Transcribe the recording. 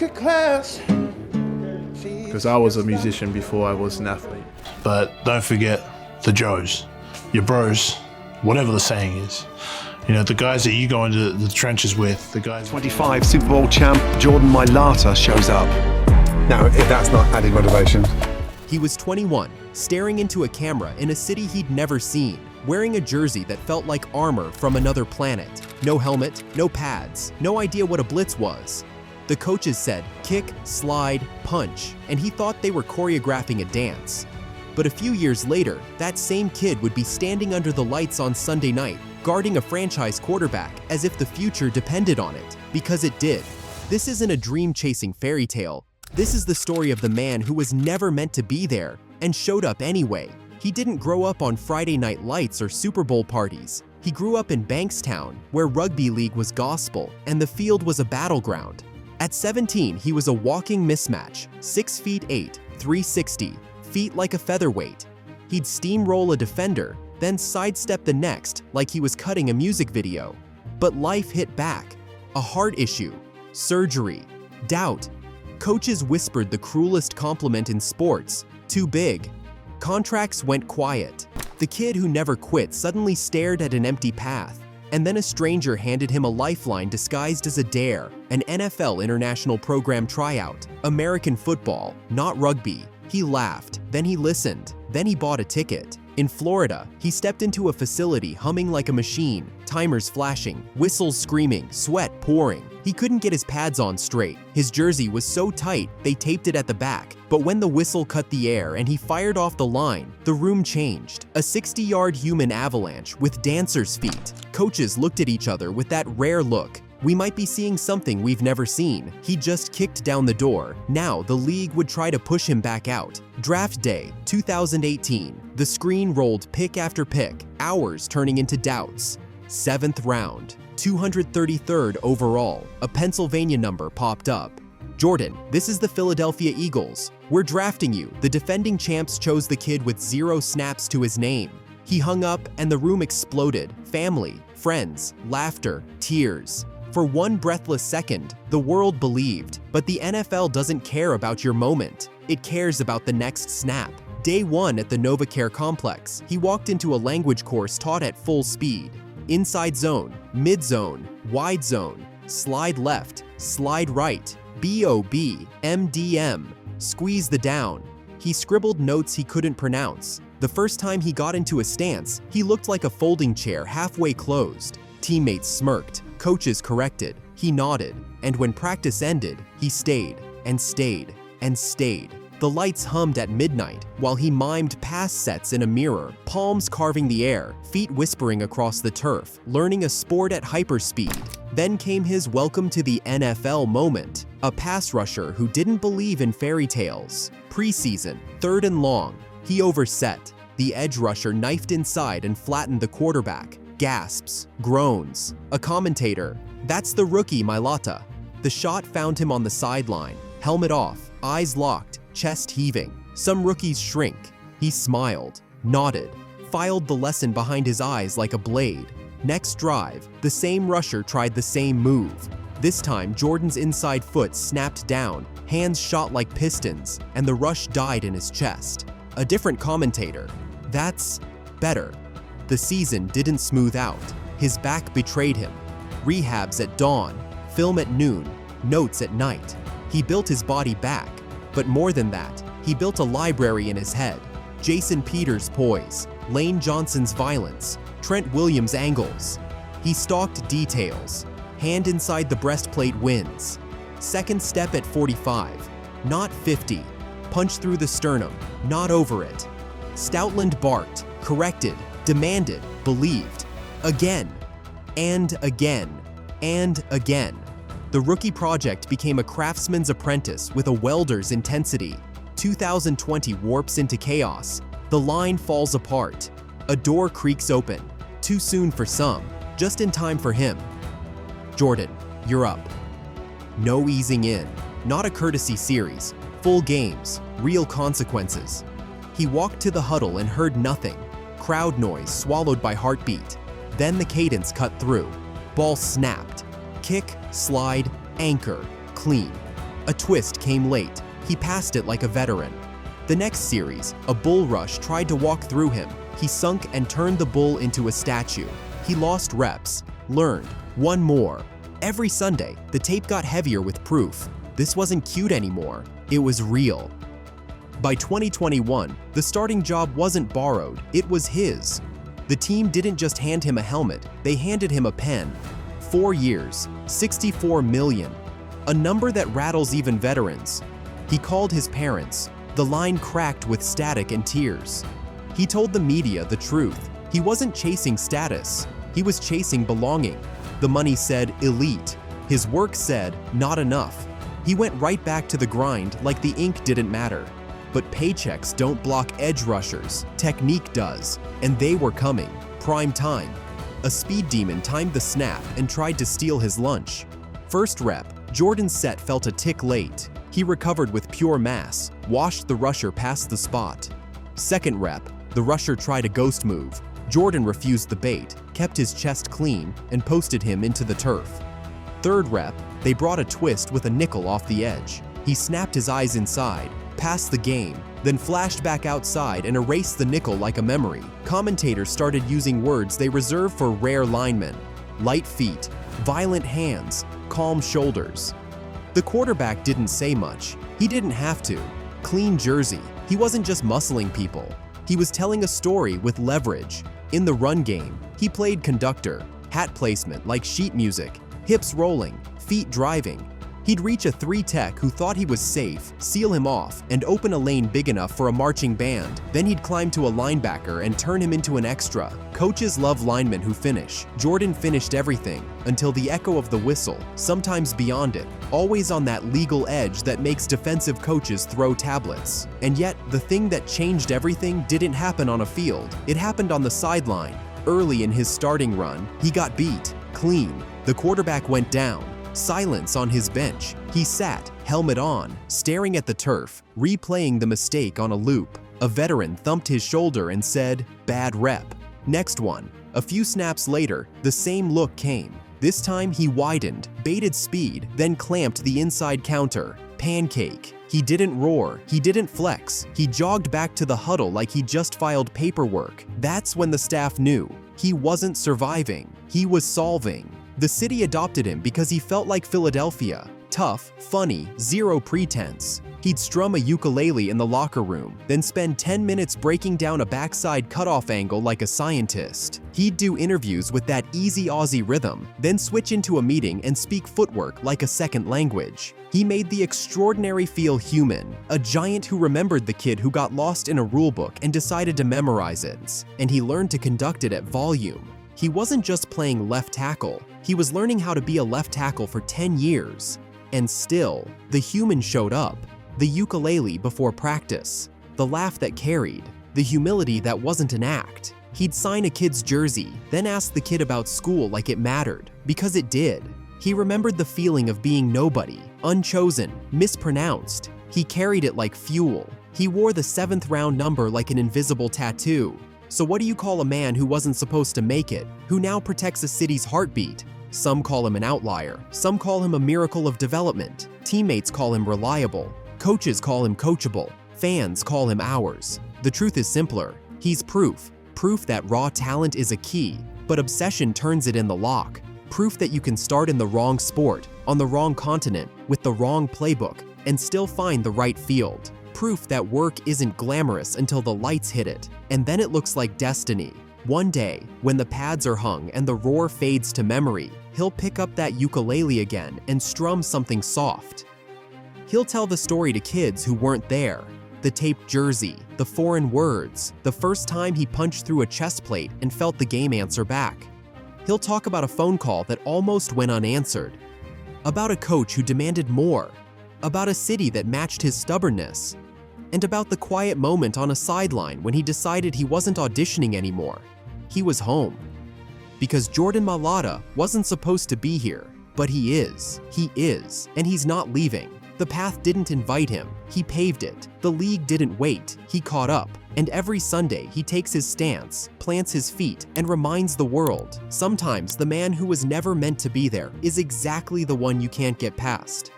music class. Because I was a musician before I was an athlete. But don't forget the Joes, your bros, whatever the saying is. You know, the guys that you go into the trenches with, the guys... 25 Super Bowl champ Jordan Mailata shows up. Now, if that's not added motivation. He was 21, staring into a camera in a city he'd never seen, wearing a jersey that felt like armor from another planet. No helmet, no pads, no idea what a blitz was. The coaches said, kick, slide, punch, and he thought they were choreographing a dance. But a few years later, that same kid would be standing under the lights on Sunday night, guarding a franchise quarterback as if the future depended on it, because it did. This isn't a dream-chasing fairy tale. This is the story of the man who was never meant to be there and showed up anyway. He didn't grow up on Friday night lights or Super Bowl parties. He grew up in Bankstown, where rugby league was gospel and the field was a battleground. At 17, he was a walking mismatch, 6'8", 360, feet like a featherweight. He'd steamroll a defender, then sidestep the next like he was cutting a music video. But life hit back. A heart issue, surgery, doubt. Coaches whispered the cruelest compliment in sports, too big. Contracts went quiet. The kid who never quit suddenly stared at an empty path, and then a stranger handed him a lifeline disguised as a dare, an NFL international program tryout, American football, not rugby. He laughed, then he listened, then he bought a ticket. In Florida, he stepped into a facility humming like a machine, timers flashing, whistles screaming, sweat pouring. He couldn't get his pads on straight. His jersey was so tight, they taped it at the back. But when the whistle cut the air and he fired off the line, the room changed. A 60-yard human avalanche with dancers' feet. Coaches looked at each other with that rare look. We might be seeing something we've never seen. He just kicked down the door. Now the league would try to push him back out. Draft day, 2018. The screen rolled pick after pick, hours turning into doubts. 7th round, 233rd overall, a Pennsylvania number popped up. Jordan, this is the Philadelphia Eagles. We're drafting you. The defending champs chose the kid with 0 snaps to his name. He hung up and the room exploded. Family, friends, laughter, tears. For one breathless second, the world believed, but the NFL doesn't care about your moment. It cares about the next snap. Day 1 at the NovaCare complex, he walked into a language course taught at full speed. Inside zone, mid zone, wide zone, slide left, slide right, BOB, MDM, squeeze the down. He scribbled notes he couldn't pronounce. The first time he got into a stance, he looked like a folding chair halfway closed. Teammates smirked, coaches corrected, he nodded, and when practice ended, he stayed and stayed and stayed. The lights hummed at midnight while he mimed pass sets in a mirror, palms carving the air, feet whispering across the turf, learning a sport at hyperspeed. Then came his welcome to the NFL moment, a pass rusher who didn't believe in fairy tales. Preseason, 3rd and long, he overset. The edge rusher knifed inside and flattened the quarterback. Gasps, groans. A commentator, "That's the rookie, Mailata." The shot found him on the sideline, helmet off, eyes locked, chest heaving. Some rookies shrink. He smiled, nodded, filed the lesson behind his eyes like a blade. Next drive, the same rusher tried the same move. This time, Jordan's inside foot snapped down, hands shot like pistons, and the rush died in his chest. A different commentator, "That's better." The season didn't smooth out. His back betrayed him. Rehabs at dawn, film at noon, notes at night. He built his body back, but more than that, he built a library in his head. Jason Peters' poise, Lane Johnson's violence, Trent Williams' angles. He stalked details. Hand inside the breastplate wins. Second step at 45, not 50. Punch through the sternum, not over it. Stoutland barked, corrected, demanded, believed. Again, and again, and again. The rookie project became a craftsman's apprentice with a welder's intensity. 2020 warps into chaos. The line falls apart. A door creaks open. Too soon for some, just in time for him. Jordan, you're up. No easing in. Not a courtesy series. Full games. Real consequences. He walked to the huddle and heard nothing. Crowd noise swallowed by heartbeat. Then the cadence cut through. Ball snapped. Kick, slide, anchor, clean. A twist came late. He passed it like a veteran. The next series, a bull rush tried to walk through him. He sunk and turned the bull into a statue. He lost reps, learned, won more. Every Sunday, the tape got heavier with proof. This wasn't cute anymore. It was real. By 2021, the starting job wasn't borrowed, it was his. The team didn't just hand him a helmet, they handed him a pen. 4 years, 64 million. A number that rattles even veterans. He called his parents. The line cracked with static and tears. He told the media the truth. He wasn't chasing status. He was chasing belonging. The money said elite. His work said not enough. He went right back to the grind like the ink didn't matter. But paychecks don't block edge rushers. Technique does. And they were coming. Prime time. A speed demon timed the snap and tried to steal his lunch. First rep, Jordan's set felt a tick late. He recovered with pure mass, washed the rusher past the spot. Second rep, the rusher tried a ghost move. Jordan refused the bait, kept his chest clean, and posted him into the turf. Third rep, they brought a twist with a nickel off the edge. He snapped his eyes inside, passed the game, then flashed back outside and erased the nickel like a memory. Commentators started using words they reserve for rare linemen. Light feet, violent hands, calm shoulders. The quarterback didn't say much. He didn't have to. Clean jersey. He wasn't just muscling people. He was telling a story with leverage. In the run game, he played conductor, hat placement like sheet music, hips rolling, feet driving. He'd reach a 3 tech who thought he was safe, seal him off, and open a lane big enough for a marching band. Then he'd climb to a linebacker and turn him into an extra. Coaches love linemen who finish. Jordan finished everything, until the echo of the whistle, sometimes beyond it, always on that legal edge that makes defensive coaches throw tablets. And yet, the thing that changed everything didn't happen on a field. It happened on the sideline. Early in his starting run, he got beat, clean. The quarterback went down. Silence on his bench. He sat, helmet on, staring at the turf, replaying the mistake on a loop. A veteran thumped his shoulder and said, "Bad rep." Next one. A few snaps later, the same look came. This time he widened, baited speed, then clamped the inside counter. Pancake. He didn't roar, he didn't flex. He jogged back to the huddle like he just filed paperwork. That's when the staff knew. He wasn't surviving, he was solving. The city adopted him because he felt like Philadelphia. Tough, funny, zero pretense. He'd strum a ukulele in the locker room, then spend 10 minutes breaking down a backside cutoff angle like a scientist. He'd do interviews with that easy Aussie rhythm, then switch into a meeting and speak footwork like a second language. He made the extraordinary feel human, a giant who remembered the kid who got lost in a rulebook and decided to memorize it, and he learned to conduct it at volume. He wasn't just playing left tackle, he was learning how to be a left tackle for 10 years. And still, the human showed up. The ukulele before practice, the laugh that carried, the humility that wasn't an act. He'd sign a kid's jersey, then ask the kid about school like it mattered, because it did. He remembered the feeling of being nobody, unchosen, mispronounced. He carried it like fuel. He wore the 7th round number like an invisible tattoo. So what do you call a man who wasn't supposed to make it, who now protects a city's heartbeat? Some call him an outlier, some call him a miracle of development. Teammates call him reliable, coaches call him coachable, fans call him ours. The truth is simpler. He's proof that raw talent is a key, but obsession turns it in the lock. Proof that you can start in the wrong sport, on the wrong continent, with the wrong playbook, and still find the right field. Proof that work isn't glamorous until the lights hit it, and then it looks like destiny. One day, when the pads are hung and the roar fades to memory, he'll pick up that ukulele again and strum something soft. He'll tell the story to kids who weren't there. The taped jersey, the foreign words, the first time he punched through a chest plate and felt the game answer back. He'll talk about a phone call that almost went unanswered, about a coach who demanded more, about a city that matched his stubbornness, and about the quiet moment on a sideline when he decided he wasn't auditioning anymore. He was home. Because Jordan Mailata wasn't supposed to be here, but he is, and he's not leaving. The path didn't invite him, he paved it. The league didn't wait, he caught up. And every Sunday, he takes his stance, plants his feet, and reminds the world. Sometimes the man who was never meant to be there is exactly the one you can't get past.